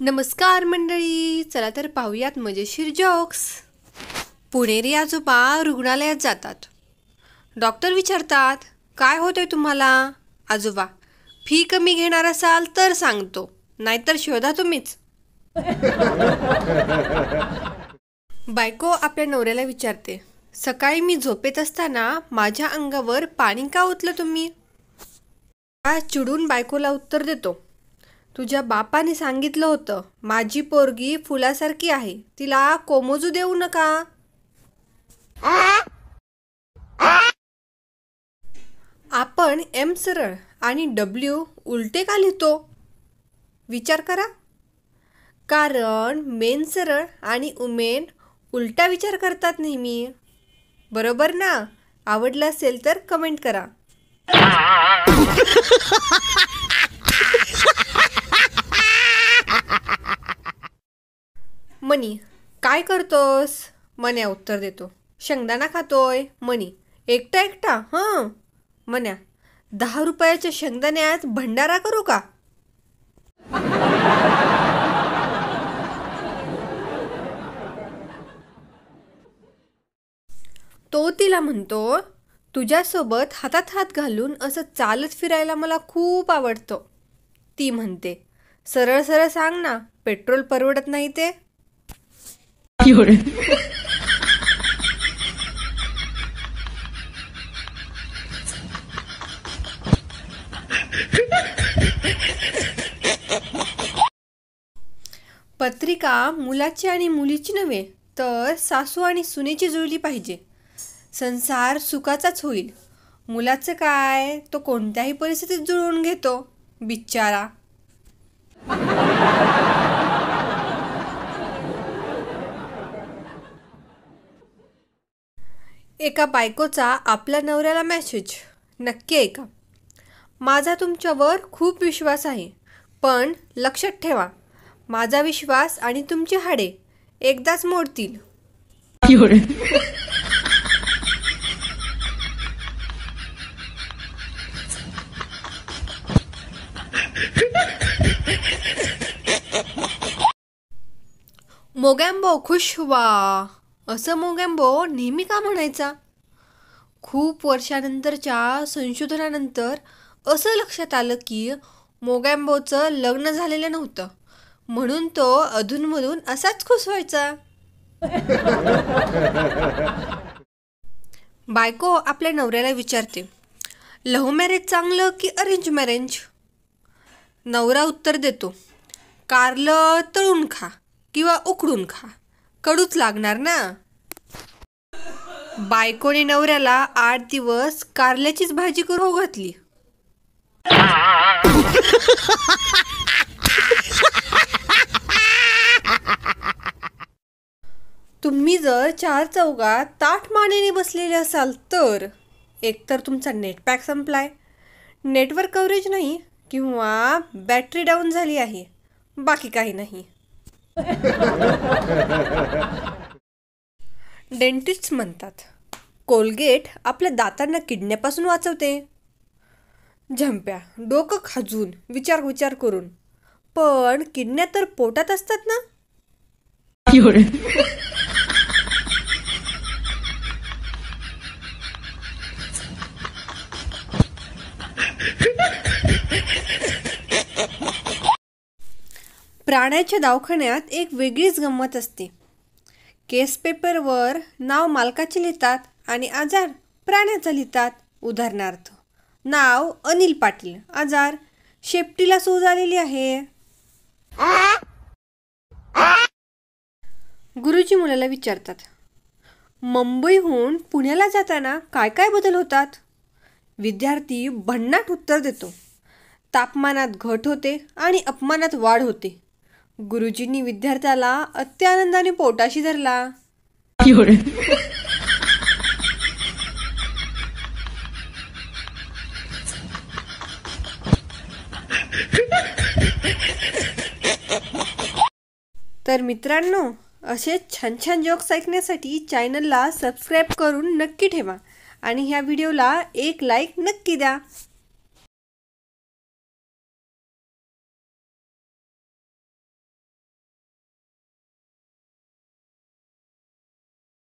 नमस्कार मंडळी, चला तर पाहूयात मजेशीर जोक्स। पुणेरी आजोबा रुग्णालयात जातात। डॉक्टर विचारतात, काय होतंय तुम्हाला? आजोबा, फी कमी घेणार असाल तर सांगतो, नाहीतर शोधा तुम्हीच। बायको आपल्या नवऱ्याला विचारते, सकाळी मी झोपेत असताना माझ्या अंगावर पाणी का ओतलं तुम्ही? चिडून बायकोला उत्तर देतो, तुझ्या बापाने सांगितलं होतं, माझी पोरगी फुलासारखी आहे, तिला कोमोजू देऊ नका। आपण एम सरळ आणि डब्ल्यू उलटे का लिहितो? विचार करा। कारण मेन सरळ आणि उमेन उलटा विचार करतात नेहमी, बरोबर ना? आवडलं असेल तर कमेंट करा। मनी, काय करतोस? मन्या उत्तर देतो, शेंगदाणा खातोय। मनी, एकटा एकटा? हां। मन्या, 10 रुपयाच्या शेंगदाण्यात भंडारा करू का? तो तिला म्हणतो, तुझ्यासोबत हातात हात घालून असं चालत फिरायला मला खूप आवडतं। ती म्हणते, सरळ सरळ सांग ना, पेट्रोल परवडत नाही ते? पत्रिका मुलाची आणि मुलीची नव्हे, तर सासू आणि सुनेची जुळली पाहिजे, संसार सुखाचाच होईल। मुलाचं काय, तो कोणत्याही परिस्थितीत जुळवून घेतो बिचारा। एका बायकोचा आपल्या नवऱ्याला मेसेज, नक्की ऐका। माझा तुमच्यावर खूप विश्वास आहे, पण लक्षात ठेवा, माझा विश्वास आणि तुमची हाडे एकदाच मोडतील। मोगॅम्बो खुश व्हा, असं मोगॅम्बो नेहमी का म्हणायचा? खूप वर्षानंतरच्या संशोधनानंतर असं लक्षात आलं की मोगॅम्बोचं लग्न झालेलं नव्हतं, म्हणून तो अधूनमधून असाच खुश व्हायचा। बायको आपल्या नवऱ्याला विचारते, लव्ह मॅरेज चांगलं की अरेंज मॅरेज? नवरा उत्तर देतो, कारलं तळून खा किंवा उकडून खा, कडूच लागणार ना। बायकोने नवऱ्याला 8 दिवस कारल्याचीच भाजी करू घातली। तुम्ही जर 4 चौघात ताठ मानेने बसलेले असाल तर एकतर तुमचा नेट पॅक संपलाय, नेटवर्क कव्हरेज नाही, किंवा बॅटरी डाऊन झाली आहे, बाकी काही नाही। डेंटिस्ट म्हणतात, कोलगेट आपल्या दातांना किडण्यापासून वाचवते। झंप्या, डोकं खाजून विचार करून, पण किडण्या तर पोटात असतात ना। प्राण्याच्या दवाखान्यात एक वेगळीच गंमत असते। केस पेपरवर नाव मालकाचे लिहितात आणि आजार प्राण्याचा लिहितात। उदाहरणार्थ, नाव अनिल पाटील, आजार शेपटीला सूज आलेली आहे। गुरुजी मुलाला विचारतात, मुंबईहून पुण्याला जाताना काय काय बदल होतात? विद्यार्थी भन्नाट उत्तर देतो, तापमानात घट होते आणि अपमानात वाढ होते। गुरुजींनी विद्यार्थ्याला अत्यानंदाने पोटाशी धरला। तर मित्रांनो, असे छान छान जोक्स ऐकण्यासाठी चॅनलला सबस्क्राईब करून नक्की ठेवा आणि ह्या व्हिडिओला एक लाईक नक्की द्या।